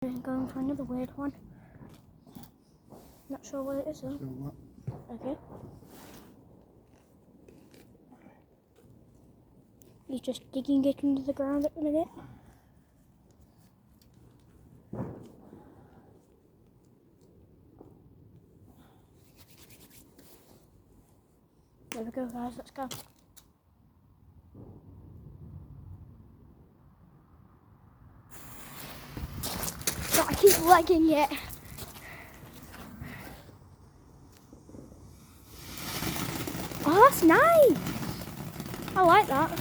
Going for another weird one. Not sure what it is though. Okay. He's just digging it into the ground at the minute. There we go, guys, let's go. God, I keep legging it. Oh, that's nice. I like that.